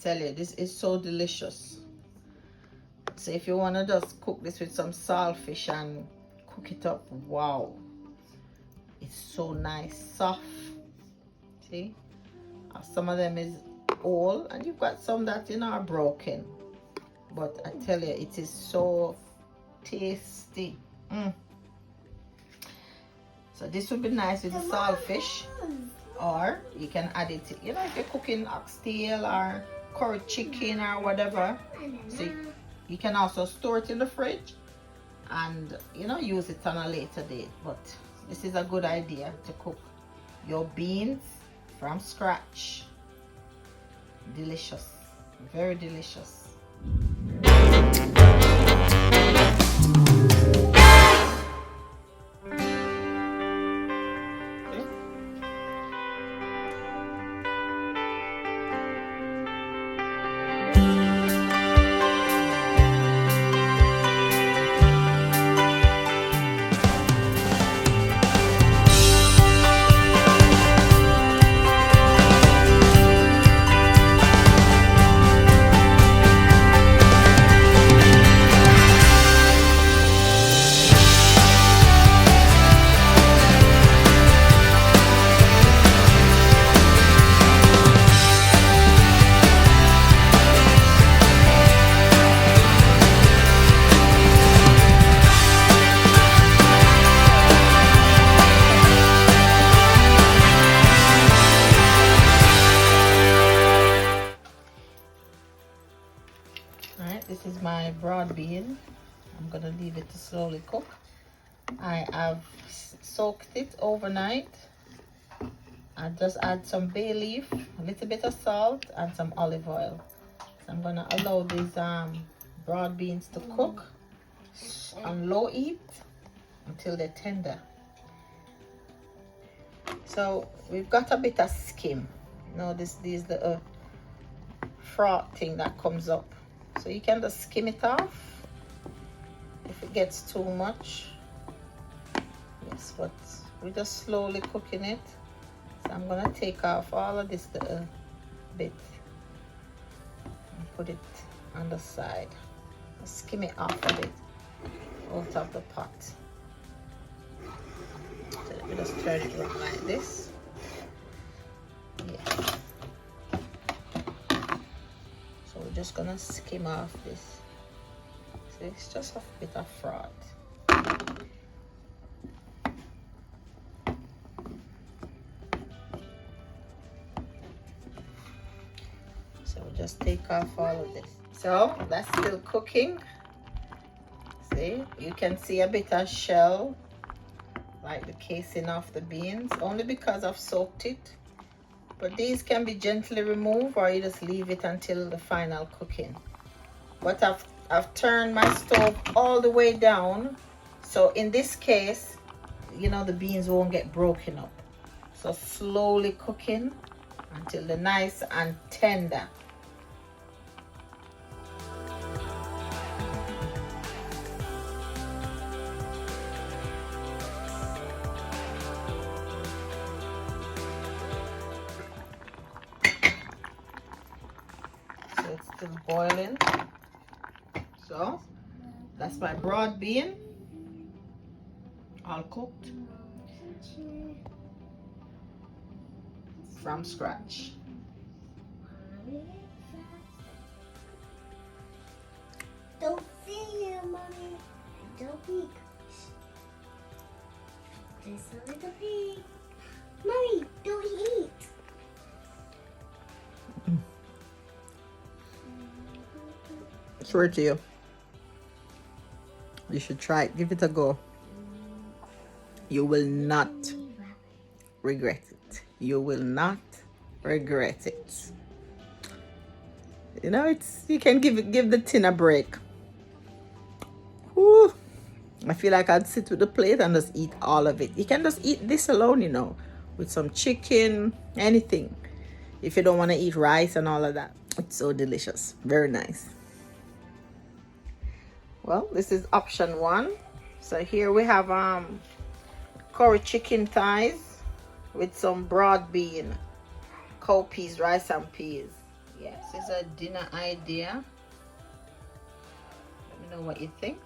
tell you, this is so delicious. So if you want to just cook this with some saltfish and cook it up, wow, it's so nice, soft. See, some of them is old and you've got some that, you know, are broken, but I tell you, it is so tasty. So this would be nice with the saltfish, or you can add it, you know, if you're cooking oxtail or curry chicken or whatever. So you can also store it in the fridge and, you know, use it on a later date. But this is a good idea to cook your beans from scratch. Delicious, very delicious. This is my broad bean. I'm gonna leave it to slowly cook. I have soaked it overnight. I just add some bay leaf, a little bit of salt, and some olive oil. So I'm gonna allow these broad beans to cook on low heat until they're tender. So we've got a bit of skim. You know, this is the froth thing that comes up. So you can just skim it off if it gets too much. Yes, but we're just slowly cooking it. So I'm gonna take off all of this little bit and put it on the side. Skim it off a bit out of the pot. So let me just turn it around like this. Yeah. So we're just gonna skim off this. So it's just a bit of froth. So we'll just take off all of this. So that's still cooking. See, you can see a bit of shell, like the casing of the beans, only because I've soaked it. But these can be gently removed, or you just leave it until the final cooking. But I've turned my stove all the way down, so in this case, you know, the beans won't get broken up. So slowly cooking until they're nice and tender. It's still boiling. So that's my broad bean, all cooked from scratch. Don't see you, mommy. Don't peek. Just a little peek. Mommy, don't eat. Swear to you, you should try it. Give it a go. You will not regret it. You will not regret it. You know, you can give the tin a break. Whew. I feel like I'd sit with the plate and just eat all of it. You can just eat this alone, you know, with some chicken, anything. If you don't want to eat rice and all of that. It's so delicious. Very nice. Well, this is option one. So here we have curry chicken thighs with some broad bean, cowpeas, rice and peas. Yes, it's a dinner idea. Let me know what you think.